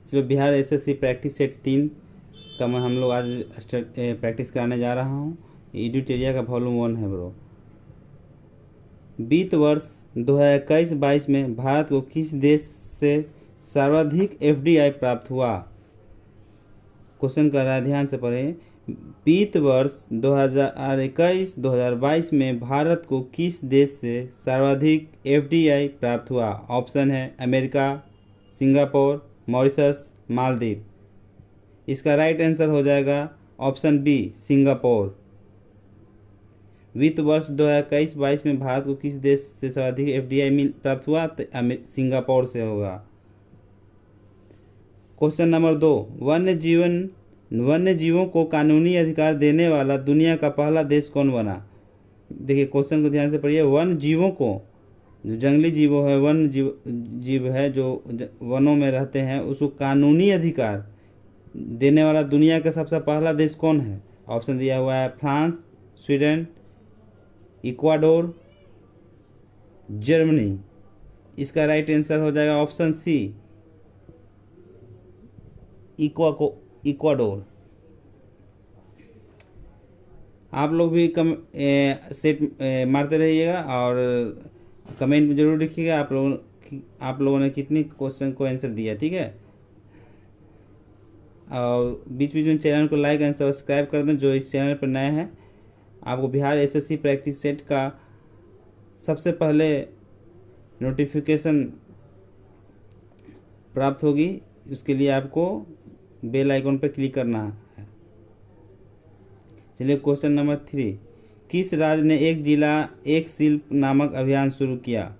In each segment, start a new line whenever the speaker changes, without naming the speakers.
चलो, Bihar SSC practice set 3 का मैं हम लोग आज प्रैक्टिस कराने जा रहा हूँ। एडिटेरिया का वॉल्यूम 1 है ब्रो। वित्त वर्ष 2021-22 में भारत को किस देश से सर्वाधिक एफडीआई प्राप्त हुआ? क्वेश्चन कर रहा है, ध्यान से पढ़ें। वित्त वर्ष 2021-2022 में भारत को किस देश से सर्वाधिक एफडीआई प्राप्त हुआ? ऑप्शन है अमेरिका, सिंगापुर, मॉरिशस, मालदीव। इसका राइट आंसर हो जाएगा ऑप्शन बी, सिंगापुर। वित्त वर्ष 2021-22 में भारत को किस देश से सर्वाधिक एफडीआई प्राप्त हुआ? तो सिंगापुर से होगा। क्वेश्चन नंबर 2, वन्य जीवों को कानूनी अधिकार देने वाला दुनिया का पहला देश कौन बना? देखिए क्वेश्चन को ध्यान से पढ़िए। वन्य जीवों को, जो जंगली जीवों है, वन्य जीव है जो वनों में रहते हैं, उसको कानूनी अधिकार देने वाला दुनिया का सबसे पहला देश कौन है? ऑप्शन दिया हुआ है फ्रांस, स्वीडन, इक्वाडोर, जर्मनी। इसका राइट आंसर हो जाएगा ऑप्शन सी, इक्वाडोर। आप लोग भी सेट मारते रहिएगा और कमेंट में ज़रूर लिखिएगा आप लोगों ने कितनी क्वेश्चन को आंसर दिया, ठीक है। और बीच बीच में चैनल को लाइक एंड सब्सक्राइब कर दें जो इस चैनल पर नए हैं। आपको बिहार एसएससी प्रैक्टिस सेट का सबसे पहले नोटिफिकेशन प्राप्त होगी, उसके लिए आपको बेल आइकन पर क्लिक करना है। चलिए क्वेश्चन नंबर 3, किस राज्य ने एक जिला एक शिल्प नामक अभियान शुरू किया?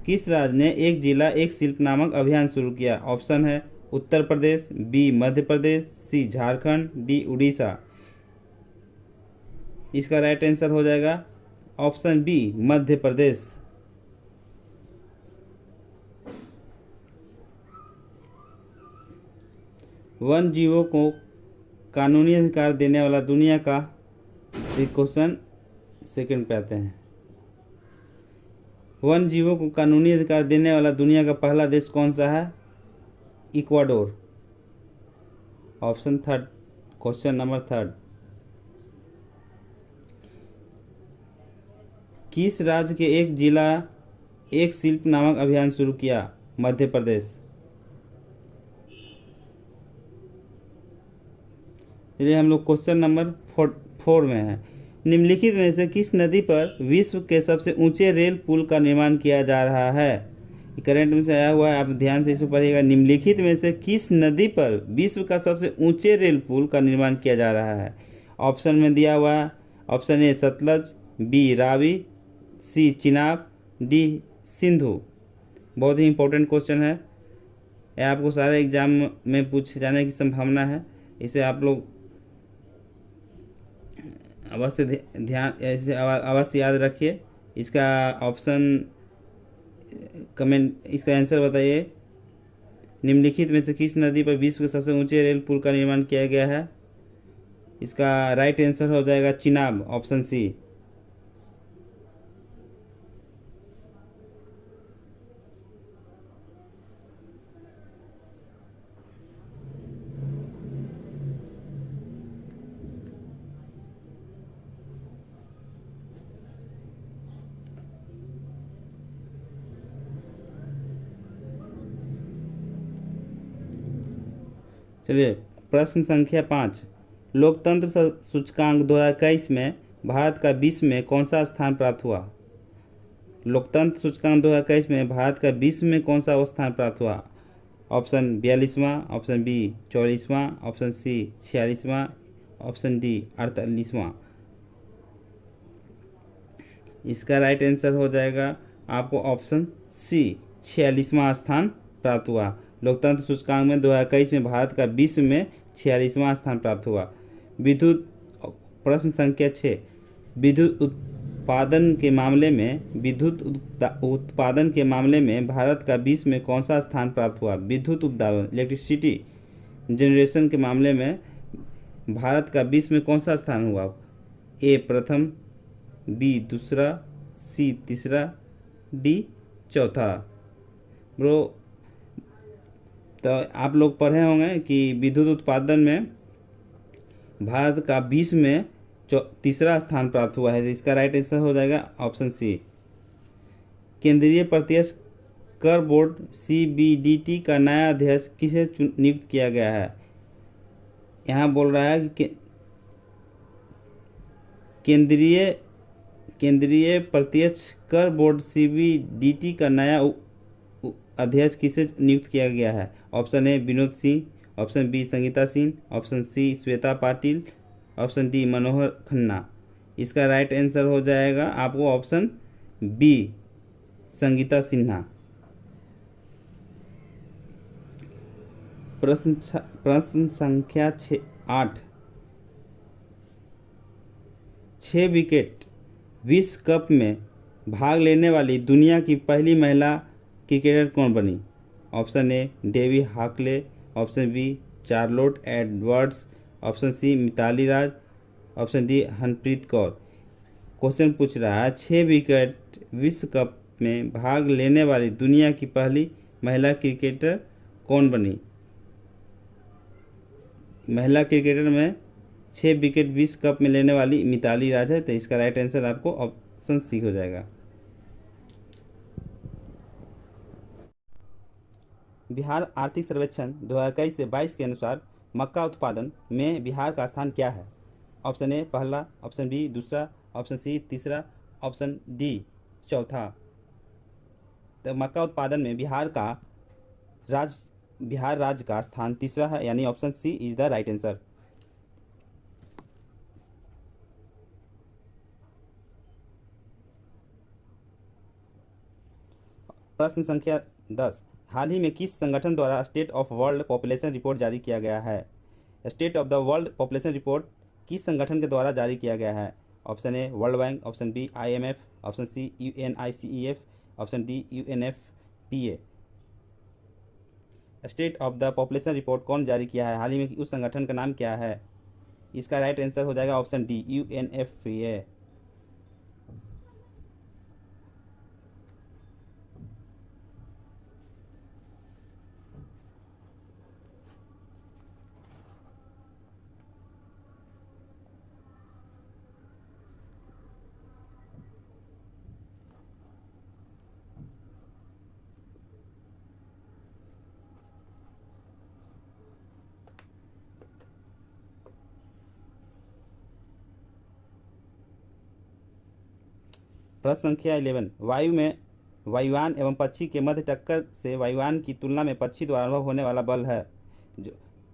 किस राज्य ने एक जिला एक शिल्प नामक अभियान शुरू किया? ऑप्शन है उत्तर प्रदेश, बी मध्य प्रदेश, सी झारखंड, डी उड़ीसा। इसका राइट आंसर हो जाएगा option B, Madhya Pradesh. One जीवों को कानूनी अधिकार देने वाला दुनिया का, क्वेश्चन सेकंड पे आते हैं। वन जीवों को कानूनी अधिकार देने वाला दुनिया का पहला देश कौन सा है? Ecuador. Option third, question number 3, किस राज्य के एक जिला एक शिल्प नामक अभियान शुरू किया? मध्य प्रदेश। चलिए हम लोग क्वेश्चन नंबर 4 में है। निम्नलिखित में से किस नदी पर विश्व के सबसे ऊंचे रेल पुल का निर्माण किया जा रहा है? करंट में से आया हुआ है, आप ध्यान से इसे पढ़िएगा। निम्नलिखित में से किस नदी पर विश्व का सबसे ऊंचे रेल पुल का निर्माण किया जा रहा है? ऑप्शन में दिया हुआ है, option A Sutlej, B Ravi, C Chenab, D Sindhu. बहुत ही इंपॉर्टेंट क्वेश्चन है, यह आपको सारे एग्जाम में पूछे जाने की संभावना है। इसे आप लोग अवश्य ऐसे अवश्य याद रखिए। इसका ऑप्शन कमेंट, इसका आंसर बताइए। निम्नलिखित में से किस नदी पर विश्व के सबसे ऊंचे रेल पुल का निर्माण किया गया है? इसका राइट आंसर हो जाएगा चिनाब, ऑप्शन सी। चलिए प्रश्न संख्या 5, लोकतंत्र सूचकांक 2021 में भारत का विश्व में कौन सा स्थान प्राप्त हुआ? लोकतंत्र सूचकांक 2021 में भारत का विश्व में कौन सा स्थान प्राप्त हुआ? ऑप्शन 42वां, ऑप्शन बी 44वां, ऑप्शन सी 46वां, ऑप्शन डी 48वां। इसका राइट आंसर हो जाएगा आपको ऑप्शन सी, 46वां स्थान प्राप्त हुआ। लोकतंत्र सूचकांक में 2021 में भारत का विश्व में 46वां स्थान प्राप्त हुआ। विद्युत प्रश्न संख्या 6, विद्युत उत्पादन के मामले में भारत का विश्व में कौन सा स्थान प्राप्त हुआ? विद्युत उत्पादन, इलेक्ट्रिसिटी जनरेशन के मामले में भारत का विश्व में कौन सा स्थान हुआ? ए प्रथम, बी दूसरा, सी तीसरा, डी चौथा। ब्रो तो आप लोग पढ़े होंगे कि विद्युत उत्पादन में भारत का 20 में तीसरा स्थान प्राप्त हुआ है। तो इसका राइट आंसर हो जाएगा ऑप्शन सी। केंद्रीय प्रत्यक्ष कर बोर्ड सीबीडीटी का नया अध्यक्ष किसे नियुक्त किया गया है? यहाँ बोल रहा है कि केंद्रीय केंद्रीय प्रत्यक्ष कर बोर्ड सीबीडीटी का नया अध्यक्ष किसे नियुक्त किया गया है? Option A Vinod Singh, option B Sangeeta Singh, option C Shweta Patil, option D Manohar Khanna. इसका राइट आंसर हो जाएगा आपको ऑप्शन बी संगीता सिन्हा। प्रश्न संख्या 8। 6 विकेट विश्व कप में भाग लेने वाली दुनिया की पहली महिला क्रिकेटर कौन बनी? Option A Debbie Hockley, option B Charlotte Edwards, option C Mithali Raj, option D Harpreet Kaur. Question पूछ रहा है 6 विकेट विश्व कप में भाग लेने वाली दुनिया की पहली महिला क्रिकेटर कौन बनी? महिला क्रिकेटर में 6 विकेट विश्व कप में लेने वाली मिताली राज है। तो इसका राइट आंसर आपको ऑप्शन सी हो जाएगा। बिहार आर्थिक सर्वेक्षण 2021 से 22 के अनुसार मक्का उत्पादन में बिहार का स्थान क्या है? ऑप्शन ए पहला, ऑप्शन बी दूसरा, ऑप्शन सी तीसरा, ऑप्शन डी चौथा। तो मक्का उत्पादन में बिहार राज्य का स्थान तीसरा है, यानी option C is the right answer. प्रश्न संख्या 10। हाल ही में किस संगठन द्वारा state of world population report जारी किया गया है? State of the world population report किस संगठन के द्वारा जारी किया गया है? Option A World Bank, option B IMF, option C UNICEF, option D UNFPA। State of the population report कौन जारी किया है? हाल ही में उस संगठन का नाम क्या है? इसका राइट आंसर हो जाएगा ऑप्शन डी UNFPA। प्रश्न संख्या 11। वायु में वायुयान एवं पक्षी के मध्य टक्कर से वायुयान की तुलना में पक्षी द्वारा अनुभव होने वाला बल है। जो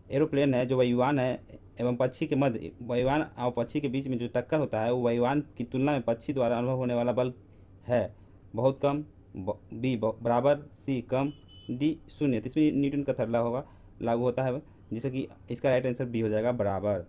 एरोप्लेन है, जो वायुयान है एवं पक्षी के मध्य, वायुयान और पक्षी के बीच में जो टक्कर होता है वो वायुयान की तुलना में पक्षी द्वारा अनुभव होने वाला बल है बहुत कम, बी बराबर, सी कम, डी शून्य। तो इसमें न्यूटन का थर्ड लॉ होगा लागू होता है, जिससे कि इसका राइट आंसर बी हो जाएगा बराबर।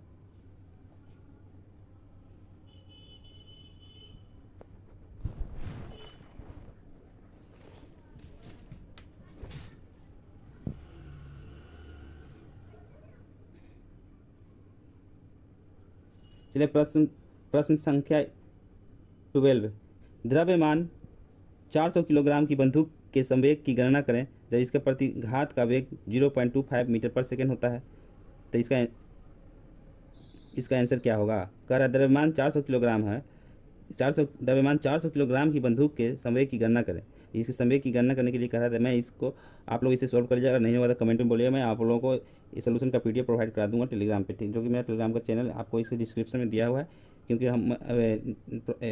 चलिए प्रश्न संख्या 12। द्रव्यमान 400 किलोग्राम की बंदूक के संवेग की गणना करें जब इसका प्रतिघात का वेग 0.25 मीटर पर सेकेंड होता है। तो इसका आंसर क्या होगा? कह रहा है द्रव्यमान 400 किलोग्राम है, द्रव्यमान 400 किलोग्राम की बंदूक के संवेग की गणना करें। इसके संवेग की गणना करने के लिए कह रहा था। मैं इसको आप लोग इसे सॉल्व कर लीजिएगा, अगर नहीं होगा तो कमेंट में बोलिएगा, मैं आप लोगों को इस सोल्यूशन का PDF प्रोवाइड करा दूंगा टेलीग्राम पे, ठीक, जो कि मेरा टेलीग्राम का चैनल आपको इसके डिस्क्रिप्शन में दिया हुआ है। क्योंकि हम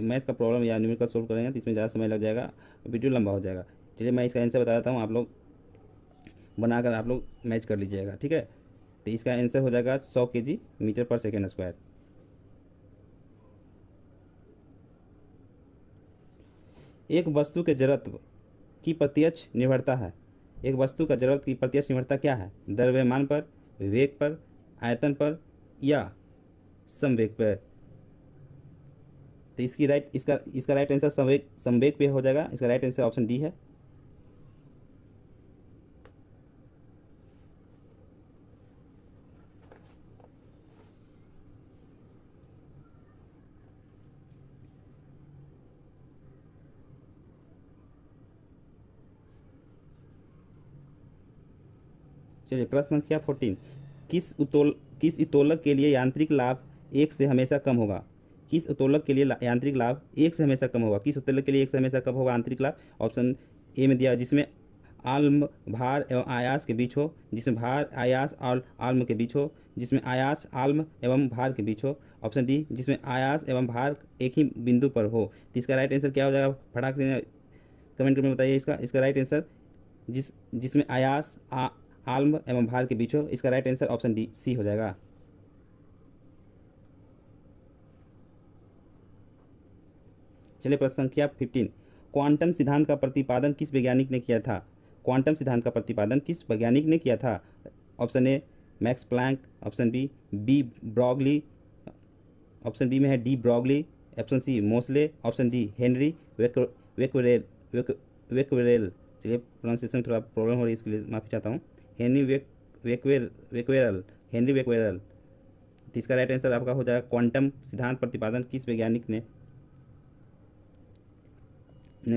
मैथ का प्रॉब्लम या न्यूमेरिकल सॉल्व करेंगे तो इसमें ज़्यादा समय लग जाएगा, वीडियो लंबा हो जाएगा। चलिए मैं इसका आंसर बता देता हूँ, आप लोग बनाकर आप लोग मैच कर लीजिएगा, ठीक है। तो इसका आंसर हो जाएगा 100 kg मीटर पर सेकेंड स्क्वायर। एक वस्तु के जड़त्व की प्रत्यक्ष निर्भरता है। एक वस्तु का जड़त्व की प्रत्यक्ष निर्भरता क्या है? द्रव्यमान पर, वेग पर, आयतन पर या संवेग पर। तो इसका राइट आंसर संवेग पे हो जाएगा। इसका राइट आंसर ऑप्शन डी है। चलिए प्रश्न संख्या 14, किस उत्तोलक के लिए यांत्रिक लाभ एक से हमेशा कम होगा? किस उत्तोलक के लिए यांत्रिक लाभ एक से हमेशा कम होगा? किस उत्तोलक के लिए एक से हमेशा कम होगा आंतरिक लाभ? ऑप्शन ए में दिया, जिसमें आल्म भार एवं आयास के बीच हो, जिसमें भार आयास और आल्म के बीच हो, जिसमें आयास आल्म एवं भार के बीच हो। ऑप्शन डी, जिसमें आयास एवं भार एक ही बिंदु पर हो। तो इसका राइट आंसर क्या हो जाएगा? फटाक से कमेंट में बताइए इसका राइट आंसर। जिसमें आयास आल्म एवं भार के बीच हो, इसका right answer option D C हो जाएगा। चलिए प्रश्न संख्या 15, क्वांटम सिद्धांत का प्रतिपादन किस वैज्ञानिक ने किया था? क्वांटम सिद्धांत का प्रतिपादन किस वैज्ञानिक ने किया था? Option A Max Planck, option B Broglie, option B में है de Broglie, option C Moseley, option D Henri Becquerel. चलिए प्रोनाउंसिएशन थोड़ा प्रॉब्लम हो रही है, इसके लिए माफ़ी चाहता हूँ। हेनरी वेक्वेरल। तो इसका राइट आंसर आपका हो जाएगा क्वांटम सिद्धांत प्रतिपादन किस वैज्ञानिक ने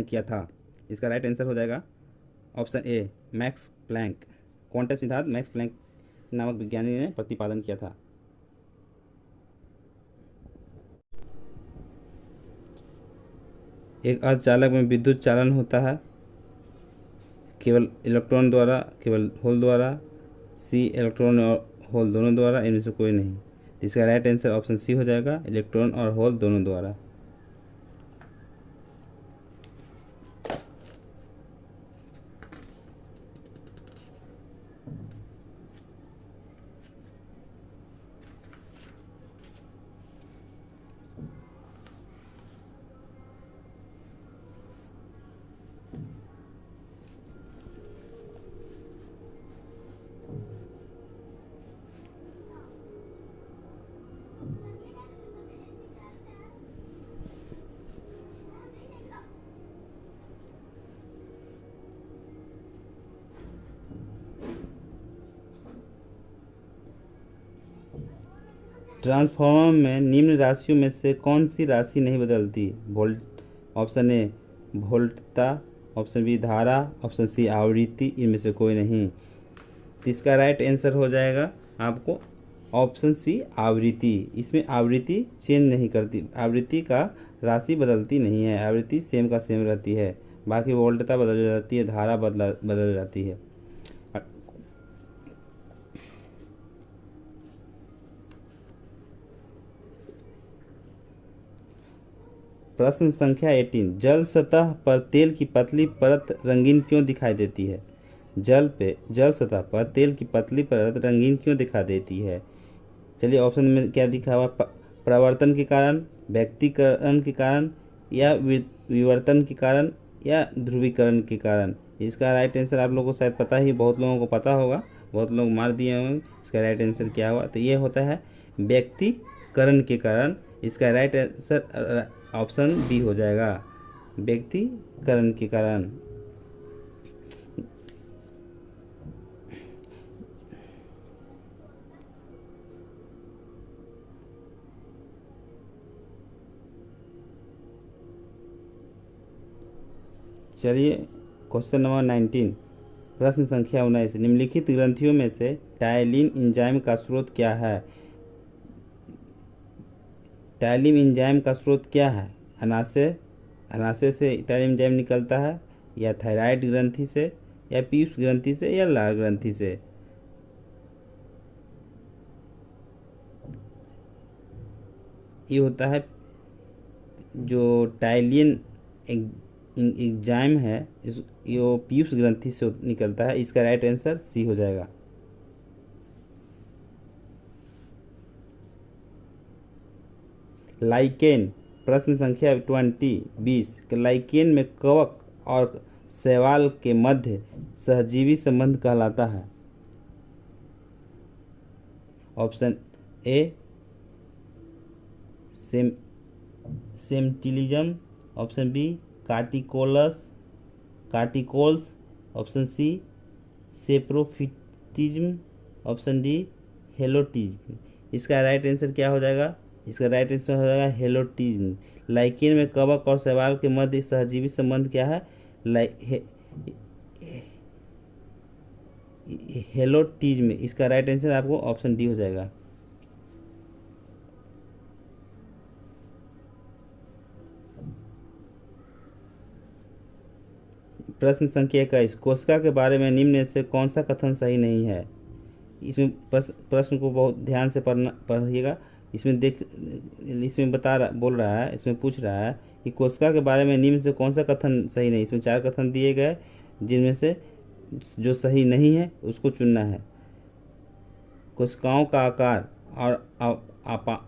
किया था? इसका राइट आंसर हो जाएगा option A Max Planck. Quantum सिद्धांत मैक्स प्लैंक नामक विज्ञानी ने प्रतिपादन किया था। एक अर्धचालक में विद्युत चालन होता है केवल इलेक्ट्रॉन द्वारा, केवल होल द्वारा, सी इलेक्ट्रॉन और होल दोनों द्वारा, इनमें से कोई नहीं। तो इसका राइट आंसर ऑप्शन सी हो जाएगा, इलेक्ट्रॉन और होल दोनों द्वारा। ट्रांसफार्मर में निम्न राशियों में से कौन सी राशि नहीं बदलती? ऑप्शन ए वोल्टता, ऑप्शन बी धारा, ऑप्शन सी आवृत्ति, इनमें से कोई नहीं। तो इसका राइट आंसर हो जाएगा आपको ऑप्शन सी आवृत्ति। इसमें आवृत्ति चेंज नहीं करती, आवृत्ति का राशि बदलती नहीं है, आवृत्ति सेम का सेम रहती है। बाकी वोल्टता बदल जाती है, धारा बदल जाती है। प्रश्न संख्या 18, जल सतह पर तेल की पतली परत रंगीन क्यों दिखाई देती है? जल सतह पर तेल की पतली परत रंगीन क्यों दिखा देती है? चलिए ऑप्शन में क्या दिखा हुआ? प्रवर्तन के कारण, व्यक्तिकरण के कारण, या विवर्तन के कारण, या ध्रुवीकरण के कारण। इसका राइट आंसर आप लोगों को शायद पता ही, बहुत लोगों को पता होगा, बहुत लोग मार दिए होंगे। इसका राइट आंसर क्या हुआ? तो ये होता है व्यक्तिकरण के कारण। इसका राइट आंसर ऑप्शन बी हो जाएगा, व्यक्तिकरण के कारण। चलिए क्वेश्चन नंबर 19, प्रश्न संख्या 19, निम्नलिखित ग्रंथियों में से टायलिन एंजाइम का स्रोत क्या है? टायलिन एंजाइम का स्रोत क्या है? अनाशय से टायलिन एंजाइम निकलता है, या थायराइड ग्रंथि से, या पीयूष ग्रंथि से, या लार ग्रंथि से। ये होता है जो टायलिन एंजाइम है, ये पीयूष ग्रंथि से निकलता है। इसका राइट आंसर सी हो जाएगा। लाइकेन, प्रश्न संख्या 20, लाइकेन में कवक और शैवाल के मध्य सहजीवी संबंध कहलाता है। ऑप्शन ए सेम्टिलिज्म, ऑप्शन बी कार्टिकोल्स, option C saprophytism, option D helotism. इसका राइट आंसर क्या हो जाएगा? इसका राइट आंसर हो जाएगा हेलोटिज्म। लाइकेन में कवक और शैवाल के मध्य सहजीवी संबंध क्या है? हेलोटीज में। इसका राइट आंसर आपको ऑप्शन डी हो जाएगा। प्रश्न संख्या 21, कोशिका के बारे में निम्न में से कौन सा कथन सही नहीं है। इसमें प्रश्न को बहुत ध्यान से पढ़िएगा। इसमें बोल रहा है, इसमें पूछ रहा है कि कोशिका के बारे में निम्न से कौन सा कथन सही नहीं। इसमें 4 कथन दिए गए, जिनमें से जो सही नहीं है उसको चुनना है। कोशिकाओं का आकार और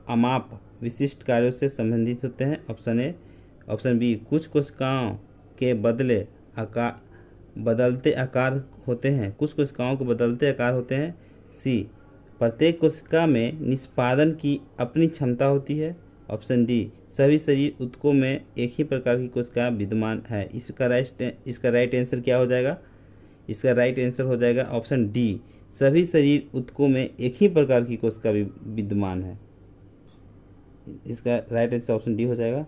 अमाप विशिष्ट कार्यों से संबंधित होते हैं, ऑप्शन ए। ऑप्शन बी, कुछ कोशिकाओं के बदलते आकार होते हैं, कुछ कोशिकाओं के बदलते आकार होते हैं। सी, प्रत्येक कोशिका में निष्पादन की अपनी क्षमता होती है। ऑप्शन डी, सभी शरीर ऊतकों में एक ही प्रकार की कोशिका विद्यमान है। इसका राइट आंसर क्या हो जाएगा? इसका राइट आंसर हो जाएगा ऑप्शन डी, सभी शरीर ऊतकों में एक ही प्रकार की कोशिका विद्यमान है। इसका राइट आंसर ऑप्शन डी हो जाएगा।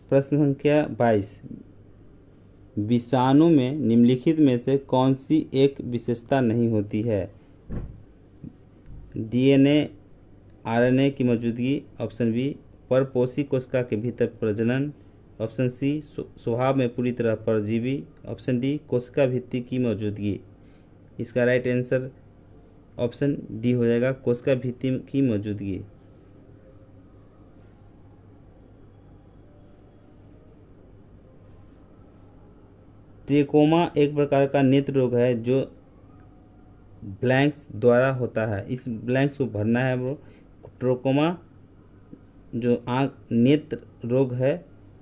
प्रश्न संख्या 22, विषाणु में निम्नलिखित में से कौन सी एक विशेषता नहीं होती है? डीएनए आरएनए की मौजूदगी। ऑप्शन बी, परपोषी कोशिका के भीतर प्रजनन। ऑप्शन सी, स्वभाव में पूरी तरह परजीवी। ऑप्शन डी, कोशिका भित्ति की मौजूदगी। इसका राइट आंसर ऑप्शन डी हो जाएगा, कोशिका भित्ति की मौजूदगी। ट्रेकोमा एक प्रकार का नेत्र रोग है जो ब्लैंक्स द्वारा होता है। इस ब्लैंक्स को भरना है ब्रो। ट्रेकोमा जो नेत्र रोग है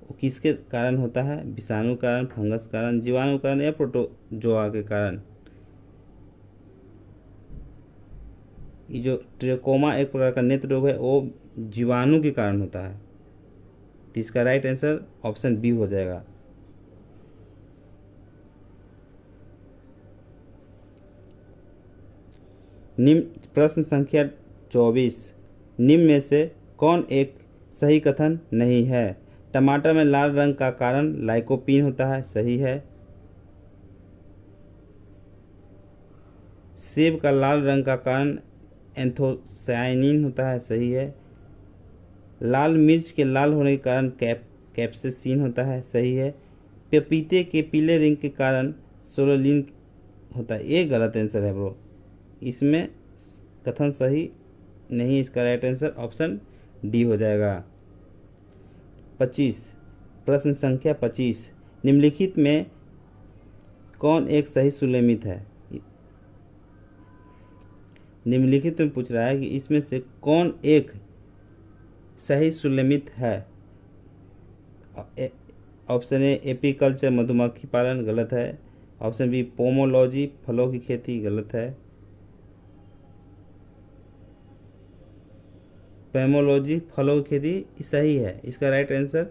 वो किसके कारण होता है? विषाणु कारण, फंगस कारण, जीवाणु कारण या प्रोटोजोआ के कारण। ये जो ट्रेकोमा एक प्रकार का नेत्र रोग है वो जीवाणु के कारण होता है। तो इसका राइट आंसर ऑप्शन बी हो जाएगा। निम्न प्रश्न संख्या 24, निम्न में से कौन एक सही कथन नहीं है? टमाटर में लाल रंग का कारण लाइकोपीन होता है, सही है। सेब का लाल रंग का कारण एंथोसायानिन होता है, सही है। लाल मिर्च के लाल होने के कारण कैप्सेसिन होता है, सही है। पपीते के पीले रंग के कारण सोलोलिन होता है। ये गलत आंसर है ब्रो, इसमें कथन सही नहीं। इसका राइट आंसर ऑप्शन डी हो जाएगा। 25, प्रश्न संख्या 25, निम्नलिखित में कौन एक सही सुलेमित है? निम्नलिखित में पूछ रहा है कि इसमें से कौन एक सही सुलेमित है। ऑप्शन ए, एपीकल्चर मधुमक्खी पालन, गलत है। ऑप्शन बी, पोमोलॉजी फलों की खेती, गलत है। पेमोलॉजी फलों की खेती सही है। इसका राइट आंसर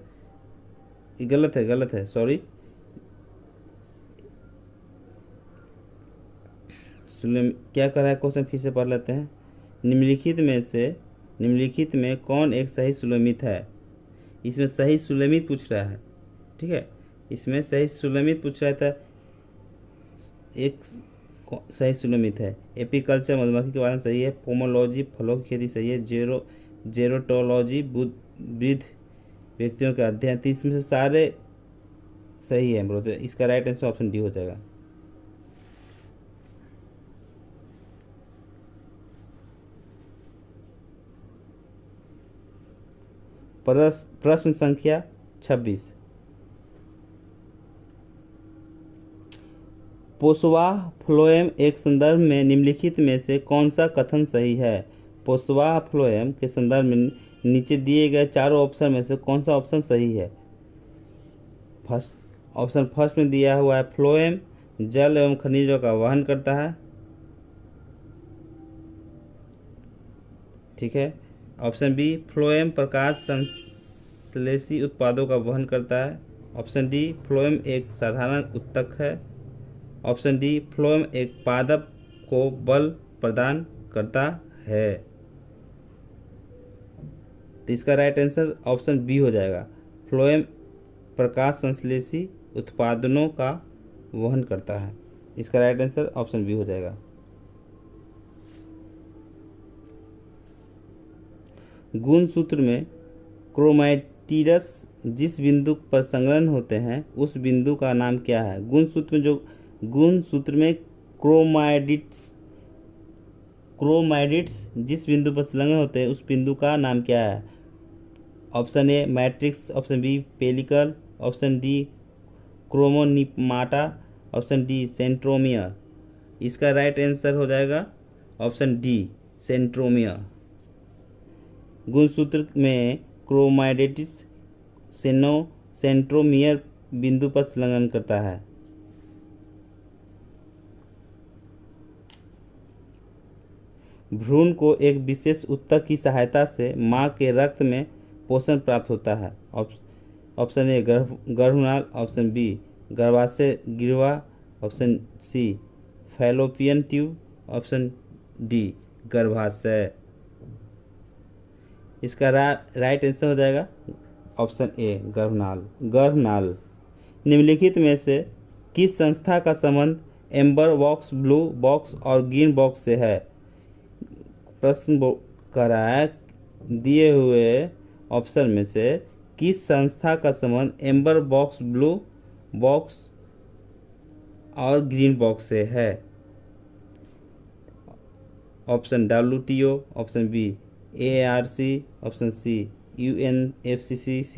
गलत है सॉरी। क्या कर रहा है क्वेश्चन, फिर से पढ़ लेते हैं। निम्नलिखित में कौन एक सही सुलेमित है? इसमें सही सुलेमित पूछ रहा है, ठीक है। इसमें सही सुलेमित पूछ रहा था, एक सही सुलेमित है। एपीकल्चर मधुमक्खी के बारे में सही है। पोमोलॉजी फलों की खेती सही है। जेरोटोलॉजी वृद्ध व्यक्तियों का अध्ययन, तो इसमें से सारे सही है ब्रो। तो इसका राइट आंसर ऑप्शन डी हो जाएगा। प्रश्न संख्या 26, पोस्वाह फ्लोएम एक संदर्भ में निम्नलिखित में से कौन सा कथन सही है? पोस्वाह फ्लोएम के संदर्भ में नीचे दिए गए चारों ऑप्शन में से कौन सा ऑप्शन सही है? ऑप्शन फर्स्ट में दिया हुआ है, फ्लोएम जल एवं खनिजों का वहन करता है, ठीक है। ऑप्शन बी, फ्लोएम प्रकाश संश्लेषी उत्पादों का वहन करता है। ऑप्शन डी, फ्लोएम एक साधारण उत्तक है। ऑप्शन डी, फ्लोएम एक पादप को बल प्रदान करता है। तो इसका राइट आंसर ऑप्शन बी हो जाएगा। फ्लोएम प्रकाश संश्लेषी उत्पादनों का वहन करता है। इसका राइट आंसर ऑप्शन बी हो जाएगा। गुणसूत्र में क्रोमैटिड्स जिस बिंदु पर संलग्न होते हैं उस बिंदु का नाम क्या है? गुणसूत्र में क्रोमैटिड्स जिस बिंदु पर संलग्न होते हैं उस बिंदु का नाम क्या है? Option A matrix, option B pellicle, option D chromonemata, option D centromere. इसका राइट आंसर हो जाएगा ऑप्शन डी सेंट्रोमियर। गुणसूत्र में क्रोमैटिड्स सेंट्रोमियर बिंदु पर संलग्न करता है। भ्रूण को एक विशेष ऊतक की सहायता से मां के रक्त में पोषण प्राप्त होता है। ऑप्शन ए गर्भनाल, ऑप्शन बी गर्भाशय गिरवा, option C fallopian tube, option D गर्भाशय। इसका राइट आंसर हो जाएगा ऑप्शन ए गर्भनाल। निम्नलिखित में से किस संस्था का संबंध एम्बर बॉक्स, ब्लू बॉक्स और ग्रीन बॉक्स से है? प्रश्न कह रहा है दिए हुए ऑप्शन में से किस संस्था का संबंध एम्बर बॉक्स, ब्लू बॉक्स और ग्रीन बॉक्स से है? Option WTO, option B AARC, option C UNFCCC,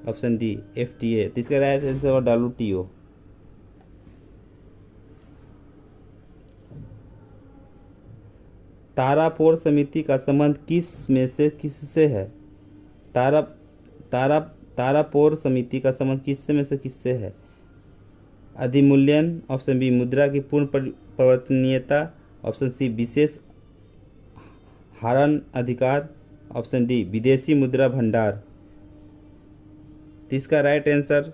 option D FDA। तो इसका राइट आंसर होगा WTO। तारापोर समिति का संबंध किस में से किससे है? तारापोर समिति का संबंध किससे में से किससे है? अधिमूल्यन, ऑप्शन बी मुद्रा की पूर्ण परिवर्तनीयता, ऑप्शन सी विशेष हरण अधिकार, ऑप्शन डी विदेशी मुद्रा भंडार। तो इसका राइट आंसर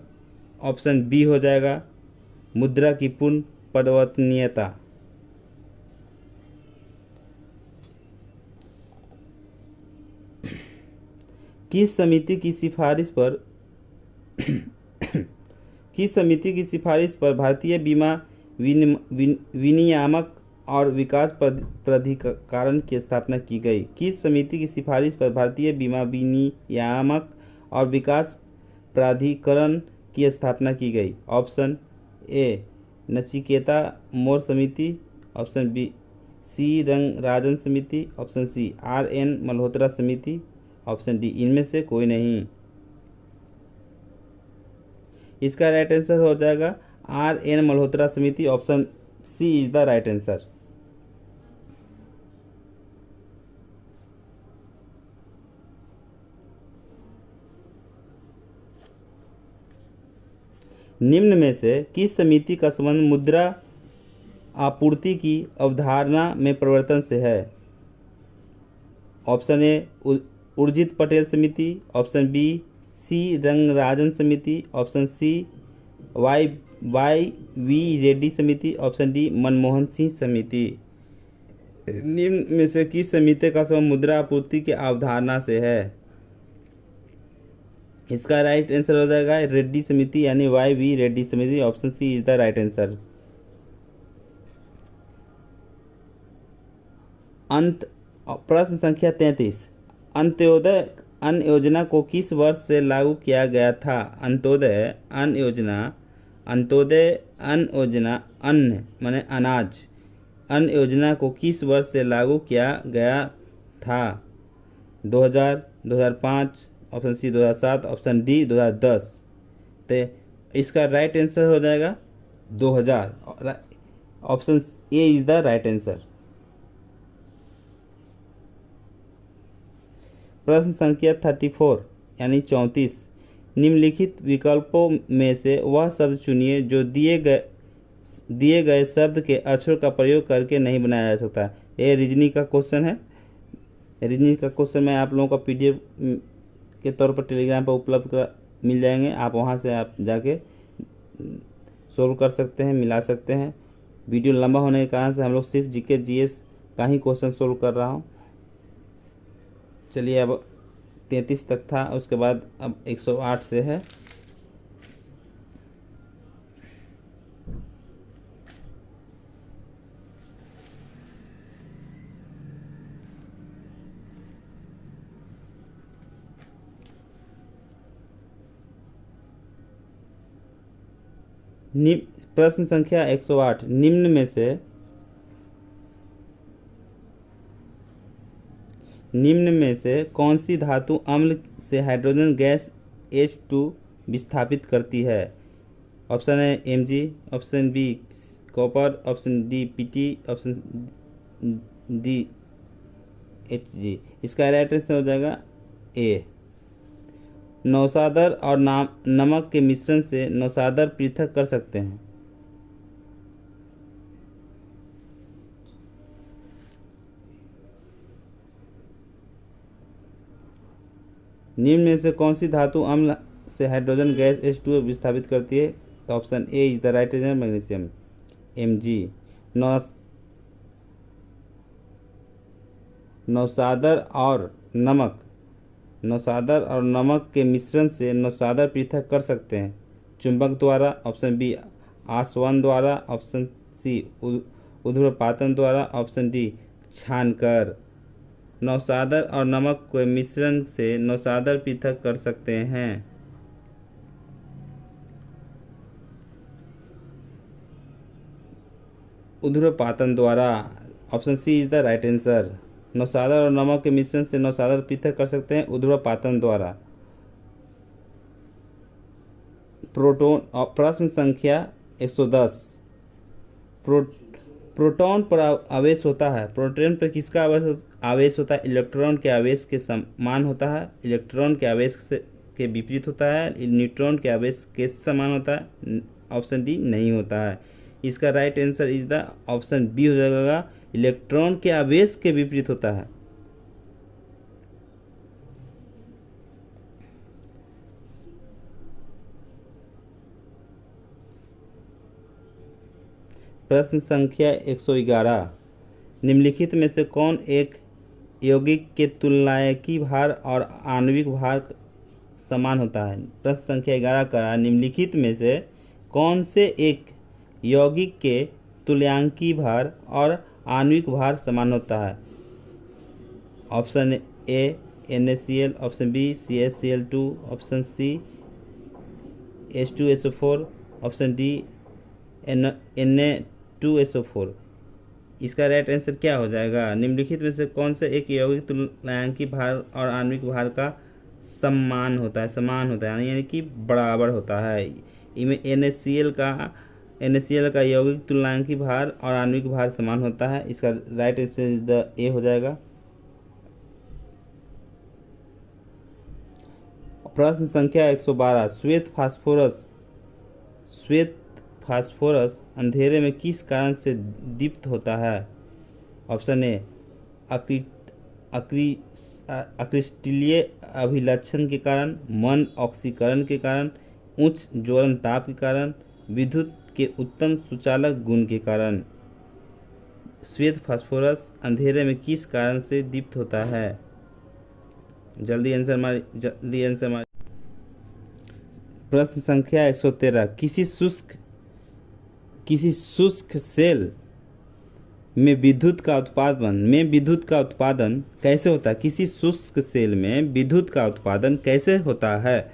ऑप्शन बी हो जाएगा मुद्रा की पूर्ण परिवर्तनीयता। किस समिति की सिफारिश पर भारतीय बीमा विनियामक और विकास प्राधिकरण की स्थापना की गई? किस समिति की सिफारिश पर भारतीय बीमा विनियामक और विकास प्राधिकरण की स्थापना की गई? ऑप्शन ए नचिकेता मोर समिति, ऑप्शन बी सी रंगराजन समिति, ऑप्शन सी RN मल्होत्रा समिति, ऑप्शन डी इनमें से कोई नहीं। इसका राइट आंसर हो जाएगा RN मल्होत्रा समिति, option C is the right answer. निम्न में से किस समिति का संबंध मुद्रा आपूर्ति की अवधारणा में परिवर्तन से है? ऑप्शन ए उर्जित पटेल समिति, ऑप्शन बी सी रंगराजन समिति, ऑप्शन सी YV रेड्डी समिति, ऑप्शन डी मनमोहन सिंह समिति। निम्न में से किस समिति का संबंध मुद्रा आपूर्ति की अवधारणा से है? इसका राइट आंसर हो जाएगा रेड्डी समिति यानी YV रेड्डी समिति, option C is the right answer. प्रश्न संख्या 33, अंत्योदय अन्न योजना को किस वर्ष से लागू किया गया था? अंत्योदय अन्न योजना अन्न माने अनाज, अन्न योजना को किस वर्ष से लागू किया गया था? 2000, 2005, ऑप्शन सी 2007, ऑप्शन डी 2010। तो इसका राइट आंसर हो जाएगा 2000, option A is the right answer. प्रश्न संख्या 34 यानी 34, निम्नलिखित विकल्पों में से वह शब्द चुनिए जो दिए गए शब्द के अक्षर का प्रयोग करके नहीं बनाया जा सकता। ये रीजनिंग का क्वेश्चन है। रीजनिंग का क्वेश्चन मैं आप लोगों का PDF के तौर पर टेलीग्राम पर उपलब्ध मिल जाएंगे। आप वहां से आप जाके सोल्व कर सकते हैं, मिला सकते हैं। वीडियो लंबा होने के कारण से हम लोग सिर्फ GK GS का ही क्वेश्चन सोल्व कर रहा हूँ। चलिए अब 33 तक था, उसके बाद अब 108 से है। प्रश्न संख्या 108, निम्न में से कौन सी धातु अम्ल से हाइड्रोजन गैस H2 विस्थापित करती है? ऑप्शन है Mg, option B copper, option D Pt, option D Hg। इसका राइट आंसर हो जाएगा ए। नौसादर और नमक के मिश्रण से नौसादर पृथक कर सकते हैं। निम्न में से कौन सी धातु अम्ल से हाइड्रोजन गैस H2 विस्थापित करती है? तो option A is the right answer, magnesium Mg। नौसादर और नमक के मिश्रण से नौसादर पृथक कर सकते हैं। चुंबक द्वारा, ऑप्शन बी आसवन द्वारा, ऑप्शन सी ऊर्ध्वपातन द्वारा, ऑप्शन डी छानकर। नौसादर और नमक के मिश्रण से नौसादर पृथक कर सकते हैं। ऊर्ध्वपातन द्वारा, option C is the right answer. नौसादर और नमक के मिश्रण से नौसादर पृथक कर सकते हैं ऊर्ध्वपातन द्वारा। प्रश्न संख्या 110, प्रोटॉन पर आवेश होता है। प्रोटॉन पर किसका आवेश होता है? इलेक्ट्रॉन के आवेश के समान होता है, इलेक्ट्रॉन के आवेश के विपरीत होता है, न्यूट्रॉन के आवेश के समान होता है, ऑप्शन डी नहीं होता है। इसका right answer is the option B हो जाएगा, इलेक्ट्रॉन के आवेश के विपरीत होता है। प्रश्न संख्या 111, निम्नलिखित में से कौन एक यौगिक के तुलनायकी भार और आणविक भार समान होता है? प्रश्न संख्या 11 का निम्नलिखित में से कौन से एक यौगिक के तुल्यांकी भार और आणविक भार समान होता है? Option A NaCl, option B CaCl2, option C H2SO4, option D Na2SO4। इसका राइट आंसर क्या हो जाएगा? निम्नलिखित में से कौन से एक यौगिक तुल्यांकी भार और आणविक भार का समान होता है यानी कि बराबर होता है। इनमें NaCl का यौगिक तुल्यांकी भार और आणविक भार समान होता है। इसका राइट आंसर द ए हो जाएगा। प्रश्न संख्या 112, श्वेत फास्फोरस अंधेरे में किस कारण से दीप्त होता है? ऑप्शन ए अक्रिस्टलीय अभिलक्षण के कारण, मंद ऑक्सीकरण के कारण, उच्च ज्वलन ताप के कारण, विद्युत के उत्तम सुचालक गुण के कारण। श्वेत फास्फोरस अंधेरे में किस कारण से दीप्त होता है? जल्दी आंसर मारिए। प्रश्न संख्या 113, किसी शुष्क सेल में विद्युत का उत्पादन कैसे होता है? किसी शुष्क सेल में विद्युत का उत्पादन कैसे होता है?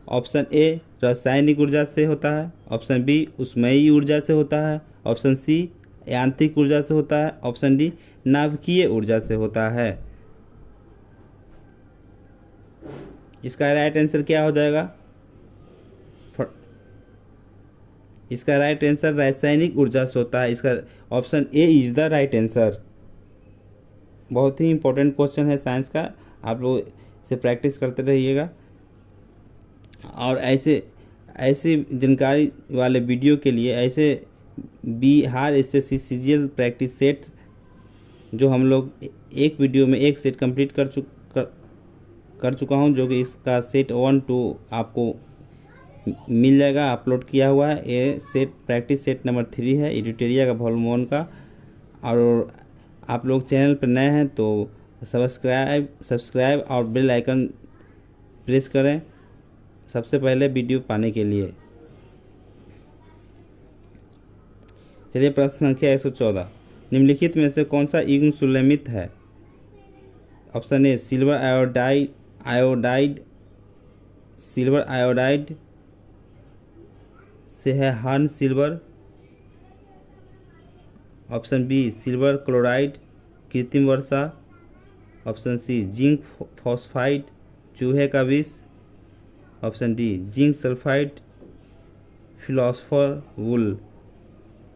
ऑप्शन ए रासायनिक ऊर्जा से होता है, ऑप्शन बी ऊष्मीय ऊर्जा से होता है, ऑप्शन सी यांत्रिक ऊर्जा से होता है, ऑप्शन डी नाभिकीय ऊर्जा से होता है। इसका राइट आंसर क्या हो जाएगा? इसका राइट आंसर रासायनिक ऊर्जा से होता है। इसका option A is the right answer. बहुत ही इंपॉर्टेंट क्वेश्चन है साइंस का, आप लोग इसे प्रैक्टिस करते रहिएगा। और ऐसे जानकारी वाले वीडियो के लिए ऐसे Bihar SSC CGL practice set जो हम लोग एक वीडियो में एक सेट कंप्लीट कर चुका हूं, जो कि इसका सेट 1 2 आपको मिल जाएगा, अपलोड किया हुआ है। ये सेट प्रैक्टिस सेट नंबर 3 है, एडिटोरिया का वॉल्यूम 1 का। और आप लोग चैनल पर नए हैं तो सब्सक्राइब और बेल आइकन प्रेस करें सबसे पहले वीडियो पाने के लिए। चलिए प्रश्न संख्या 114, निम्नलिखित में से कौन सा युग्म सुलेमित है? ऑप्शन ए सिल्वर आयोडाइड से है horn silver. Option B silver chloride कृत्रिम वर्षा। ऑप्शन सी जिंक फॉस्फाइड चूहे का विष। Option D zinc sulphide philosopher wool.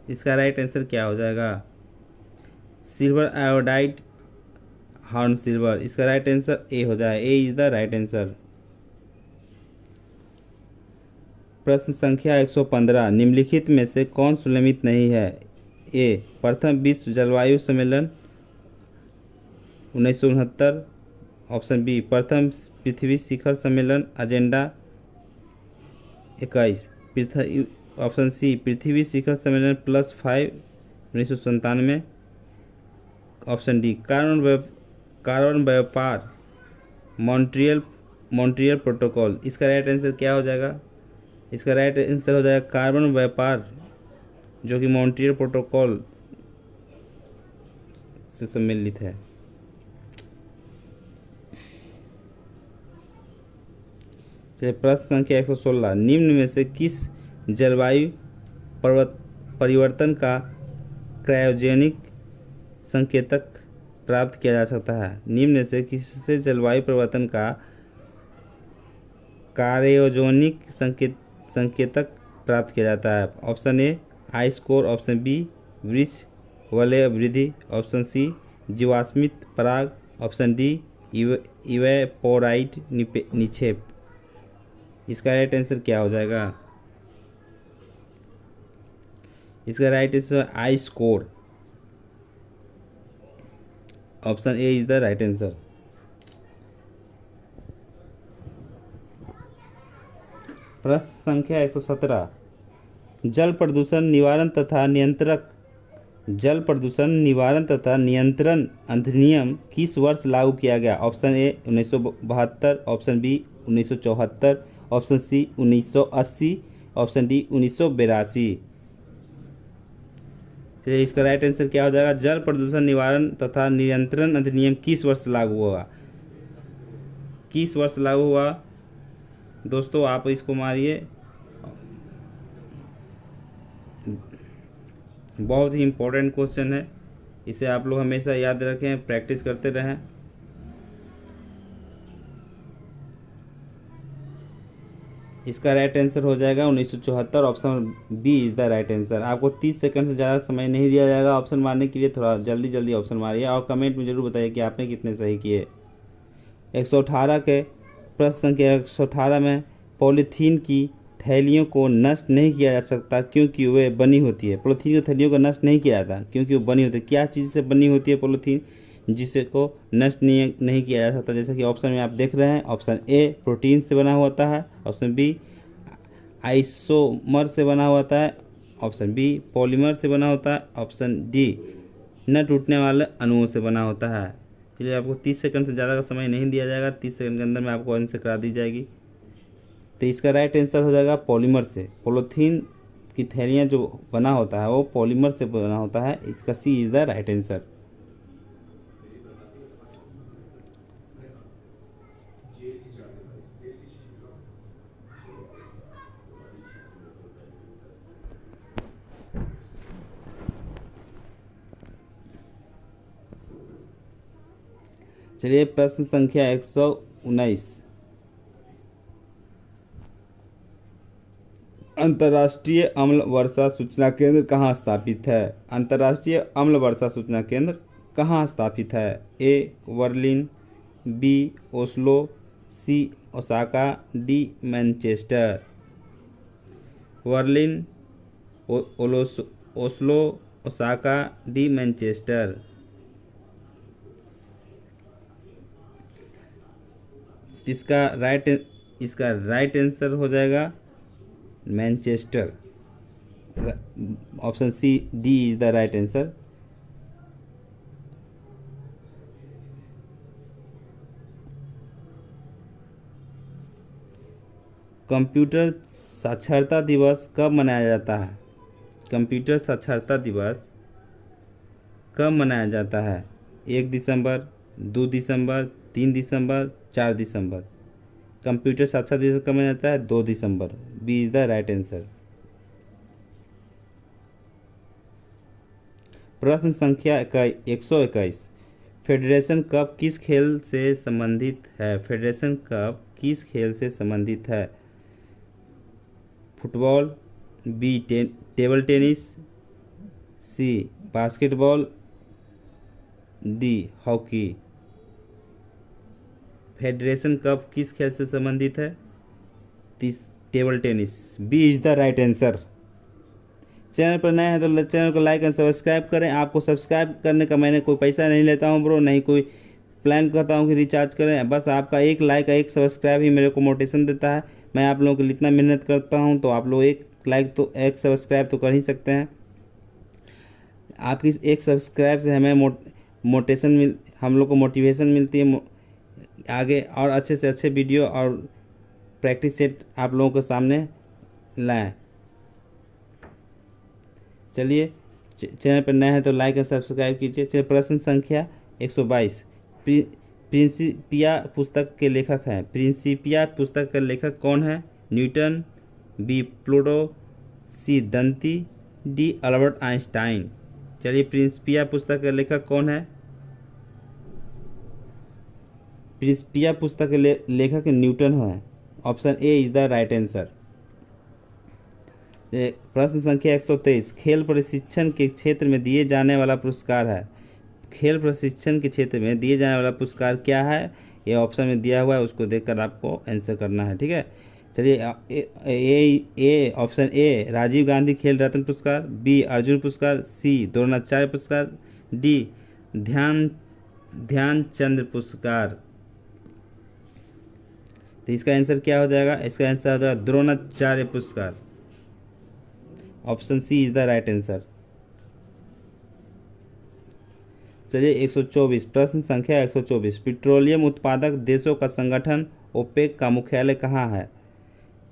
इसका राइट आंसर क्या हो जाएगा? Silver iodide horn silver. इसका राइट आंसर ए हो जाए। A is the right answer. प्रश्न संख्या 115, निम्नलिखित में से कौन सुलेमित नहीं है? ए प्रथम विश्व जलवायु सम्मेलन 1969। ऑप्शन बी प्रथम पृथ्वी शिखर सम्मेलन एजेंडा 21। ऑप्शन सी पृथ्वी शिखर सम्मेलन +5 1997। ऑप्शन डी कार्बन व्यापार मॉन्ट्रियल प्रोटोकॉल। इसका राइट आंसर क्या हो जाएगा? इसका राइट आंसर हो जाएगा कार्बन व्यापार, जो कि मॉन्ट्रियल प्रोटोकॉल से सम्मिलित है। चलिए प्रश्न संख्या 116, निम्न में से किस जलवायु परिवर्तन का क्रायोजेनिक संकेतक प्राप्त किया जा सकता है? निम्न में से किससे जलवायु परिवर्तन का क्रायोजेनिक संकेतक प्राप्त किया जाता है? Option A ice core. Option B वृक्ष वलय वृद्धि। ऑप्शन सी जीवाश्मित पराग। ऑप्शन डी इवेपोराइट निक्षेप। इसका राइट आंसर क्या हो जाएगा? इसका right answer ice core. Option A is the right answer. प्रश्न संख्या 117, जल प्रदूषण निवारण नियंत्रण अधिनियम किस वर्ष लागू किया गया? Option A 1972। Option B 1974। Option C 1980। Option D 1982। चलिए इसका राइट आंसर क्या हो जाएगा? जल प्रदूषण निवारण तथा नियंत्रण अधिनियम किस वर्ष लागू हुआ? किस वर्ष लागू हुआ? दोस्तों आप इसको मारिए, बहुत ही इम्पोर्टेंट क्वेश्चन है, इसे आप लोग हमेशा याद रखें, प्रैक्टिस करते रहें। इसका राइट आंसर हो जाएगा 1974। Option B is the right answer. आपको 30 सेकंड से ज़्यादा समय नहीं दिया जाएगा ऑप्शन मारने के लिए, थोड़ा जल्दी जल्दी ऑप्शन मारिए और कमेंट में ज़रूर बताइए कि आपने कितने सही किए। 118 के प्रश्न संख्या 118 में पॉलीथीन की थैलियों को नष्ट नहीं किया जा सकता क्योंकि वे बनी होती है। पॉलीथीन की थैलियों को नष्ट नहीं किया जाता क्योंकि वो बनी होती है। क्या चीज़ से बनी होती है पॉलीथीन जिसे को नष्ट नहीं किया जा सकता? जैसे कि ऑप्शन में आप देख रहे हैं, ऑप्शन ए प्रोटीन से बना होता है। ऑप्शन बी आइसोमर से बना होता है। ऑप्शन बी पॉलीमर से बना होता है। ऑप्शन डी न टूटने वाले अणुओं से बना होता है। चलिए आपको 30 सेकंड से ज़्यादा का समय नहीं दिया जाएगा, 30 सेकंड के अंदर में आपको आंसर करा दी जाएगी। तो इसका राइट आंसर हो जाएगा पॉलीमर से। पॉलीथीन की थैलियाँ जो बना होता है वो पॉलीमर से बना होता है। इसका सी इज़ द राइट आंसर। चलिए प्रश्न संख्या 119, अंतर्राष्ट्रीय अम्ल वर्षा सूचना केंद्र कहाँ स्थापित है? अंतर्राष्ट्रीय अम्ल वर्षा सूचना केंद्र कहाँ स्थापित है? A Berlin, B Oslo, C Osaka, D Manchester. Berlin, Oslo, Osaka, D Manchester. इसका राइट आंसर हो जाएगा Manchester. Option C D is the right answer. Computer साक्षरता दिवस कब मनाया जाता है? कंप्यूटर साक्षरता दिवस कब मनाया जाता है? 1 दिसंबर, 2 दिसंबर, 3 दिसंबर, 4 दिसंबर। कंप्यूटर साक्षरता दिवस कब मनाया जाता है? 2 दिसंबर। B is the right answer. प्रश्न संख्या 121। फेडरेशन कप किस खेल से संबंधित है? फेडरेशन कप किस खेल से संबंधित है? Football, B table tennis, C basketball, D hockey. Federation cup किस खेल से संबंधित है? Table tennis. B is the right answer. Channel पर नए हैं तो चैनल को लाइक एंड सब्सक्राइब करें। आपको सब्सक्राइब करने का मैंने कोई पैसा नहीं लेता हूं ब्रो, नहीं कोई प्लान करता हूं कि रिचार्ज करें। बस आपका एक लाइक एक सब्सक्राइब ही मेरे को मोटिवेशन देता है। मैं आप लोगों के लिए इतना मेहनत करता हूं, तो आप लोग एक लाइक तो एक सब्सक्राइब तो कर ही सकते हैं। आपकी इस एक सब्सक्राइब से हमें हम लोग को मोटिवेशन मिलती है आगे और अच्छे से अच्छे वीडियो और प्रैक्टिस सेट आप लोगों के सामने लाएं। चलिए, चैनल पर नए हैं तो लाइक और सब्सक्राइब कीजिए। चलिए, प्रश्न संख्या 122। प्रिंसिपिया पुस्तक के लेखक हैं। प्रिंसिपिया पुस्तक का लेखक कौन है? न्यूटन, बी प्लूटो, सी दंती, डी अल्बर्ट आइंस्टाइन। चलिए, प्रिंसिपिया पुस्तक का लेखक कौन है? प्रिंसिपिया पुस्तक के लेखक न्यूटन है। Option A is the right answer. प्रश्न संख्या 123। खेल प्रशिक्षण के क्षेत्र में दिए जाने वाला पुरस्कार है। खेल प्रशिक्षण के क्षेत्र में दिए जाने वाला पुरस्कार क्या है? ये ऑप्शन में दिया हुआ है, उसको देखकर आपको आंसर करना है। ठीक है, चलिए, ऑप्शन ए राजीव गांधी खेल रत्न पुरस्कार, बी अर्जुन पुरस्कार, सी द्रोणाचार्य पुरस्कार, डी ध्यानचंद पुरस्कार। तो इसका आंसर क्या हो जाएगा? इसका आंसर हो जाएगा द्रोणाचार्य पुरस्कार। Option C is the right answer. चलिए, 124। प्रश्न संख्या 124। पेट्रोलियम उत्पादक देशों का संगठन ओपेक का मुख्यालय कहाँ है?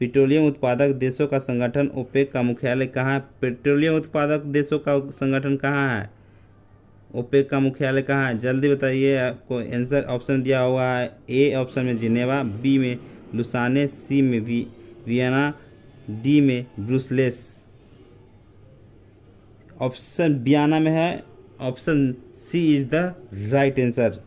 पेट्रोलियम उत्पादक देशों का संगठन ओपेक का मुख्यालय कहाँ है? पेट्रोलियम उत्पादक देशों का संगठन कहाँ है? ओपेक का मुख्यालय कहाँ है? जल्दी बताइए, आपको आंसर ऑप्शन दिया हुआ है। ए ऑप्शन में जिनेवा, बी में लुसाने, सी में वियना, डी में ब्रुसेल्स। ऑप्शन वियना में है। Option C is the right answer.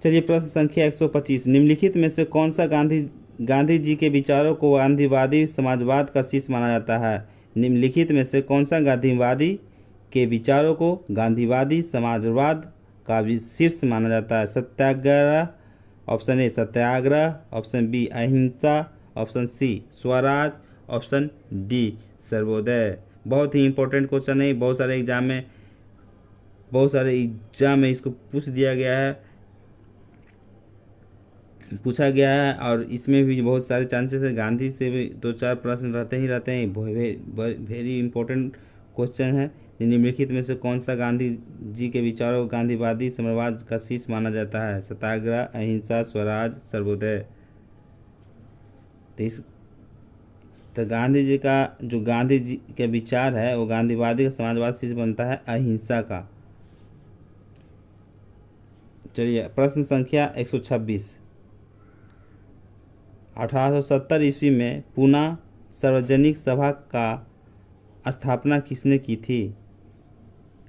चलिए, प्रश्न संख्या 125। निम्नलिखित में से कौन सा गांधी जी के विचारों को गांधीवादी समाजवाद का शीर्ष माना जाता है? निम्नलिखित में से कौन सा गांधीवादी के विचारों को गांधीवादी समाजवाद का भी शीर्ष माना जाता है? Satyagraha, option A satyagraha, option B ahimsa, option C swaraj, option D sarvodaya. बहुत ही इंपॉर्टेंट क्वेश्चन है, बहुत सारे एग्जाम में इसको पूछा गया है और इसमें भी बहुत सारे चांसेस है। गांधी से भी 2-4 प्रश्न रहते हैं। वेरी इंपॉर्टेंट क्वेश्चन है। निम्नलिखित में से कौन सा गांधी जी के विचारों को गांधीवादी समाजवाद का शीर्ष माना जाता है? सत्याग्रह, अहिंसा, स्वराज, सर्वोदय। तो गांधी जी के विचार है वो गांधीवादी का समाजवाद शीर्ष बनता है अहिंसा का। चलिए, प्रश्न संख्या 126। 1870 ईस्वी में पूना सार्वजनिक सभा का स्थापना किसने की थी?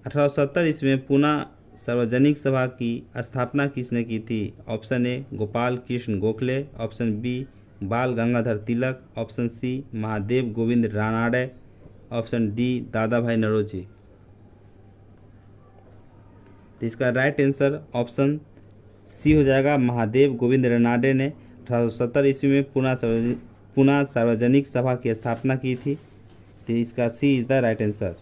1870 ईस्वी में पूना सार्वजनिक सभा की स्थापना किसने की थी? Option A Gopal Krishna Gokhale, option B Bal Gangadhar Tilak, option C Mahadev Govind Ranade, option D Dadabhai Naoroji. तो इसका राइट आंसर ऑप्शन सी हो जाएगा। महादेव गोविंद रानाडे ने 1870 ईस्वी में पूना सार्वजनिक सभा की स्थापना की थी। तो इसका सी इज द राइट आंसर।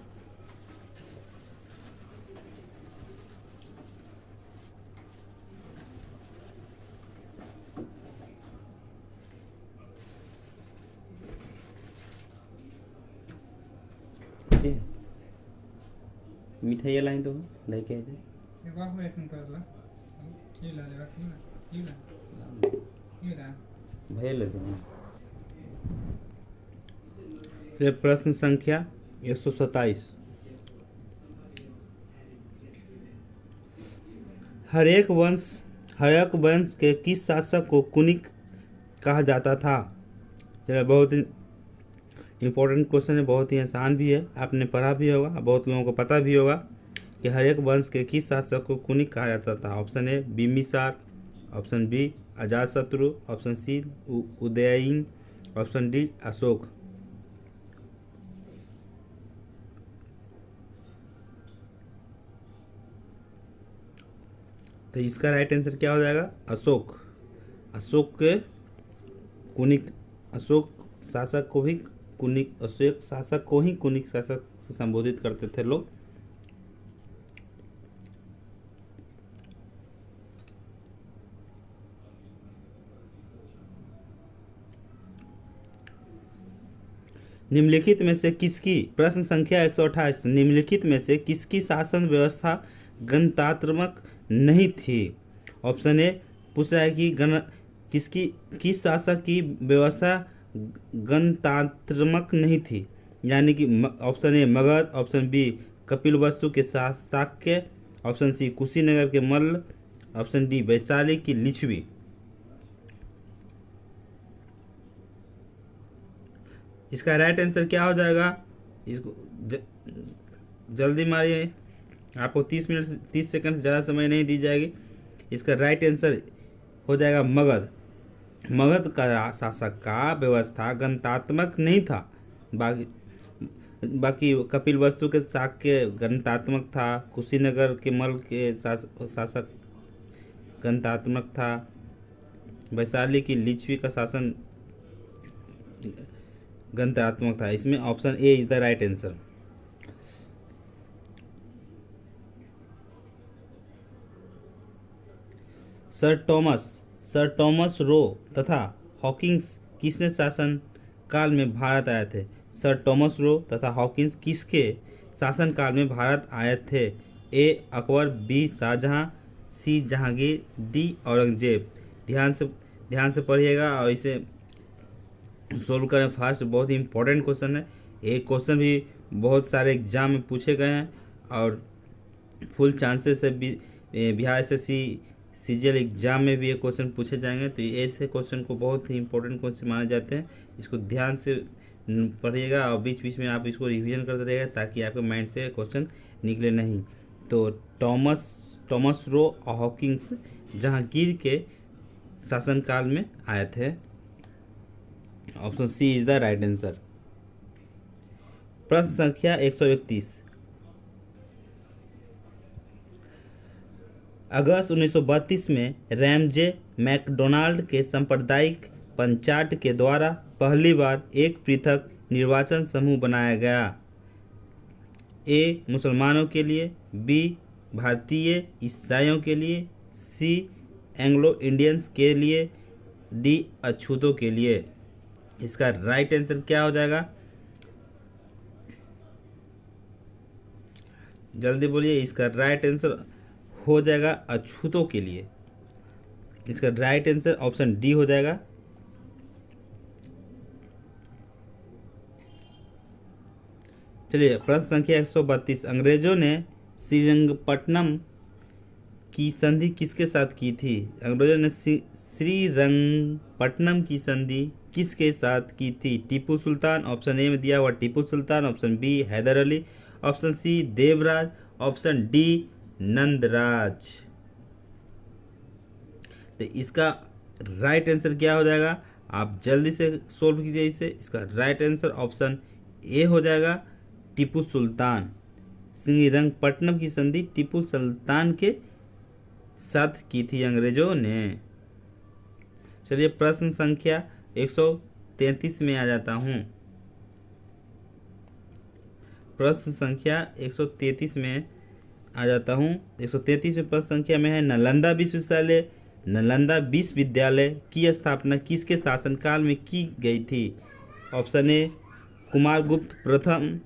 मिठाई लाइन तो लेके आ जाए। भैया लेते हैं। फिर प्रश्न संख्या 127। हर्यक वंश के किस शासक को कुनिक कहा जाता था? चलो, बहुत ही इम्पोर्टेंट क्वेश्चन है, बहुत ही आसान भी है, आपने पढ़ा भी होगा, बहुत लोगों को पता भी होगा कि हर्यक वंश के किस शासक को कुनिक कहा जाता था। Option A Bimbisara, option B Ajatashatru, option C Udayan, option D Ashoka. तो इसका राइट आंसर क्या हो जाएगा? अशोक। अशोक के कुनिक, अशोक शासक को भी कुनिक, अशोक शासक को ही कुनिक शासक से संबोधित करते थे लोग। निम्नलिखित में से किसकी, प्रश्न संख्या 128, निम्नलिखित में से किसकी शासन व्यवस्था गणतांत्रिक नहीं थी? ऑप्शन ए पूछ रहा है कि किस शासक की व्यवस्था गणतांत्रिक नहीं थी, यानी कि option A Magadh, option B Kapilavastu के शाक्य, ऑप्शन सी कुशीनगर के मल्ल, ऑप्शन डी वैशाली की लिच्छवी। इसका राइट आंसर क्या हो जाएगा? इसको जल्दी मारिए, आपको 30 सेकंड से ज़्यादा समय नहीं दी जाएगी। इसका राइट आंसर हो जाएगा मगध। मगध का शासक का व्यवस्था गणतांत्रिक नहीं था। बाकी कपिलवस्तु के शाक्य गणतांत्रिक था, कुशीनगर के मल्ल के शासक गणतांत्रिक था, वैशाली की लिच्छवी का शासन गणतांत्रिक था। इसमें option A is the right answer. Sir Thomas Roe तथा हॉकिंस किसने शासन काल में भारत आए थे? सर टॉमस रो तथा हॉकिंस किसके शासन काल में भारत आए थे? ए अकबर, बी शाहजहां, सी जहांगीर, डी औरंगजेब। ध्यान से पढ़िएगा और इसे सोल्व करें फास्ट। बहुत ही इंपॉर्टेंट क्वेश्चन है। एक क्वेश्चन भी बहुत सारे एग्जाम में पूछे गए हैं और फुल चांसेस है बिहार SSC CGL एग्जाम में भी ये क्वेश्चन पूछे जाएंगे। तो ऐसे क्वेश्चन को बहुत ही इंपॉर्टेंट क्वेश्चन माने जाते हैं। इसको ध्यान से पढ़िएगा और बीच बीच में आप इसको रिवीजन करते रहिएगा ताकि आपके माइंड से क्वेश्चन निकले नहीं। तो टॉमस रो और हॉकिंस जहांगीर के शासनकाल में आए थे। Option C is the right answer. प्रश्न संख्या 131। अगस्त 1932 में रैमजे मैकडोनाल्ड के सांप्रदायिक पंचायत के द्वारा पहली बार एक पृथक निर्वाचन समूह बनाया गया। ए मुसलमानों के लिए, बी भारतीय ईसाइयों के लिए, सी एंग्लो इंडियंस के लिए, डी अछूतों के लिए। इसका राइट आंसर क्या हो जाएगा? जल्दी बोलिए। इसका राइट आंसर हो जाएगा अछूतों के लिए। इसका राइट आंसर ऑप्शन डी हो जाएगा। चलिए, प्रश्न संख्या 132। अंग्रेजों ने श्रीरंगपट्टनम की संधि किसके साथ की थी? अंग्रेजों ने श्रीरंगपट्टनम की संधि किसके साथ की थी? टीपू सुल्तान, ऑप्शन ए में दिया हुआ Tipu Sultan, option B Hyder Ali, option C Devraj, option D Nandraj. तो इसका राइट आंसर क्या हो जाएगा? आप जल्दी से सोल्व कीजिए इसे। इसका राइट आंसर ऑप्शन ए हो जाएगा, टीपू सुल्तान। श्रीरंगपट्टनम की संधि टीपू सुल्तान के साथ की थी अंग्रेजों ने। चलिए, प्रश्न संख्या 133 में आ जाता हूँ। प्रश्न संख्या 133 में आ जाता हूँ। 133 में प्रश्न संख्या में है नालंदा विश्वविद्यालय। नालंदा विश्वविद्यालय की स्थापना किसके शासनकाल में की गई थी? ऑप्शन ए कुमारगुप्त प्रथम,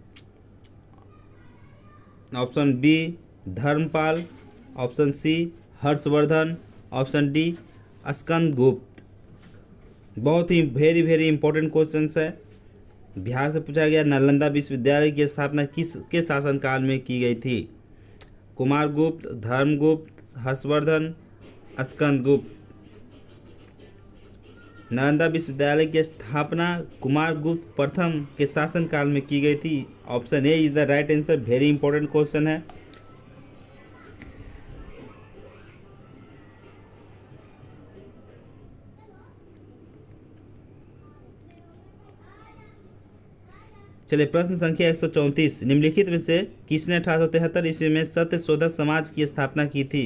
option B Dharmapala, option C Harshavardhana, option D Skandagupta. बहुत ही वेरी इंपॉर्टेंट क्वेश्चन है, बिहार से पूछा गया। नालंदा विश्वविद्यालय की स्थापना किसके शासनकाल में की गई थी? कुमारगुप्त, धर्मगुप्त, हर्षवर्धन, स्कंदगुप्त। नालंदा विश्वविद्यालय की स्थापना कुमारगुप्त प्रथम के शासनकाल में की गई थी। Option A is the right answer. Very important question है। चलिए प्रश्न संख्या 134, निम्नलिखित में से किसने 1873 ईस्वी में सत्य शोधक समाज की स्थापना की थी?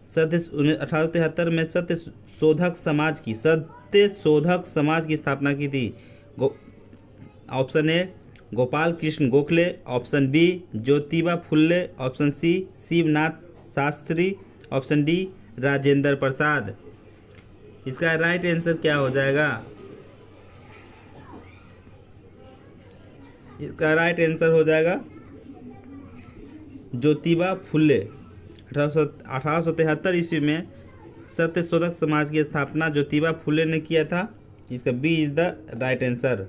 1873 में सत्य शोधक समाज की स्थापना की थी। Option A Gopal Krishna Gokhale, option B Jyotiba Phule, option C Shivnath Shastri, option D Rajendra Prasad. इसका राइट आंसर क्या हो जाएगा? इसका राइट आंसर हो जाएगा ज्योतिबा फुल्ले। 1873 ईस्वी में सत्य शोधक समाज की स्थापना ज्योतिबा फुले ने किया था। इसका B is the right answer.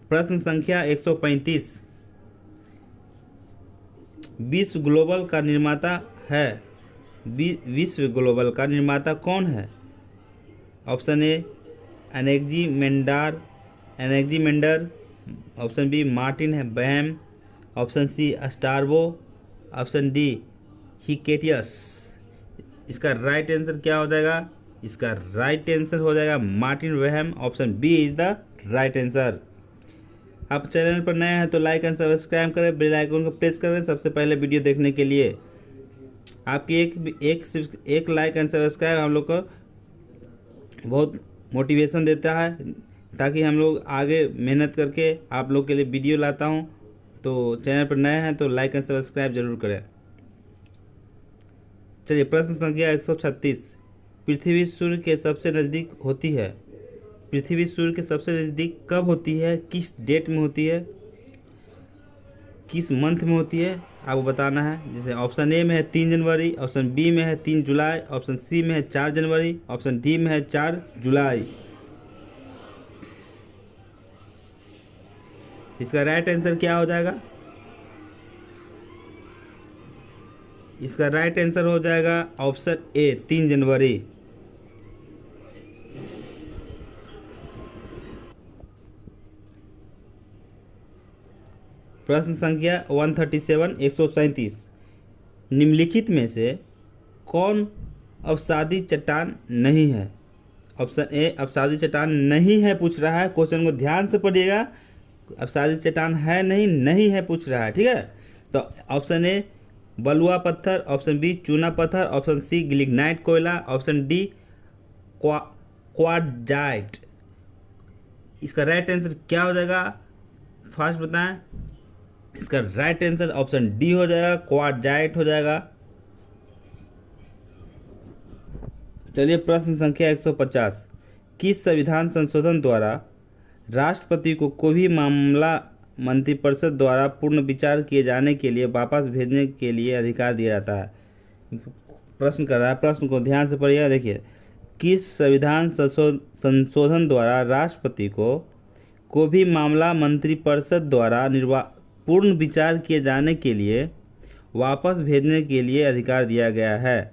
प्रश्न संख्या 135, विश्व ग्लोबल का निर्माता है। विश्व ग्लोबल का निर्माता कौन है? Option A Anaximander, option B Martin Behaim, option C Strabo, option D Hecataeus. इसका राइट आंसर क्या हो जाएगा? इसका राइट आंसर हो जाएगा Martin Behaim. Option B is the right answer. आप चैनल पर नए हैं तो लाइक एंड सब्सक्राइब करें, बेल आइकन को प्रेस करें सबसे पहले वीडियो देखने के लिए। आपकी सिर्फ एक लाइक एंड सब्सक्राइब हम लोग को बहुत मोटिवेशन देता है, ताकि हम लोग आगे मेहनत करके आप लोग के लिए वीडियो लाता हूँ। तो चैनल पर नए हैं तो लाइक एंड सब्सक्राइब जरूर करें। चलिए प्रश्न संख्या 136, पृथ्वी सूर्य के सबसे नज़दीक होती है। पृथ्वी सूर्य के सबसे नज़दीक कब होती है? किस डेट में होती है? किस मंथ में होती है? आपको बताना है। जैसे ऑप्शन ए में है 3 जनवरी, ऑप्शन बी में है 3 जुलाई, ऑप्शन सी में है 4 जनवरी, ऑप्शन डी में है 4 जुलाई। इसका राइट आंसर क्या हो जाएगा? इसका राइट आंसर हो जाएगा ऑप्शन ए 3 जनवरी। प्रश्न संख्या 137, 137, निम्नलिखित में से कौन अवसादी चट्टान नहीं है? ऑप्शन ए अवसादी चट्टान नहीं है पूछ रहा है, क्वेश्चन को ध्यान से पढ़िएगा। अवसादी चट्टान है नहीं है पूछ रहा है, ठीक है। तो ऑप्शन ए बलुआ पत्थर, ऑप्शन बी चूना पत्थर, ऑप्शन सी लिग्नाइट कोयला, ऑप्शन डी क्वार्टजाइट। इसका राइट आंसर क्या हो जाएगा? फास्ट बताएं। इसका राइट आंसर ऑप्शन डी हो जाएगा, क्वार्टजाइट हो जाएगा। चलिए प्रश्न संख्या 150, किस संविधान संशोधन द्वारा राष्ट्रपति को कोई भी मामला मंत्रिपरिषद द्वारा पुनः विचार किए जाने के लिए वापस भेजने के लिए अधिकार दिया जाता है? प्रश्न कर रहा है, प्रश्न को ध्यान से पढ़िएगा। देखिए, किस संविधान संशोधन द्वारा राष्ट्रपति को कोई भी मामला मंत्रिपरिषद द्वारा पूर्ण विचार किए जाने के लिए वापस भेजने के लिए अधिकार दिया गया है?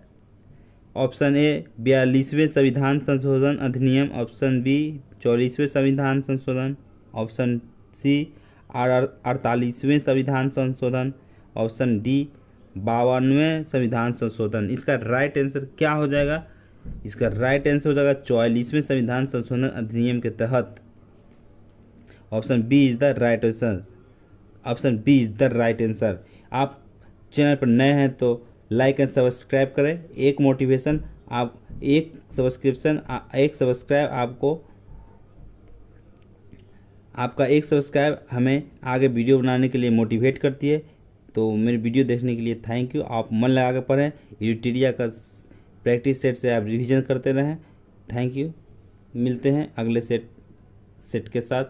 ऑप्शन ए 42वें संविधान संशोधन अधिनियम, ऑप्शन बी 44वें संविधान संशोधन, ऑप्शन सी 48वें संविधान संशोधन, ऑप्शन डी 52वें संविधान संशोधन। इसका राइट आंसर क्या हो जाएगा? इसका राइट आंसर हो जाएगा 44वें संविधान संशोधन अधिनियम के तहत। Option B is the right answer. Option B is the right answer. आप चैनल पर नए हैं तो लाइक एंड सब्सक्राइब करें। एक मोटिवेशन आप एक सब्सक्राइब आपका एक सब्सक्राइब हमें आगे वीडियो बनाने के लिए मोटिवेट करती है। तो मेरे वीडियो देखने के लिए थैंक यू। आप मन लगा कर पढ़ें, यूटिरिया का प्रैक्टिस सेट से आप रिवीजन करते रहें। Thank you. मिलते हैं अगले सेट के साथ।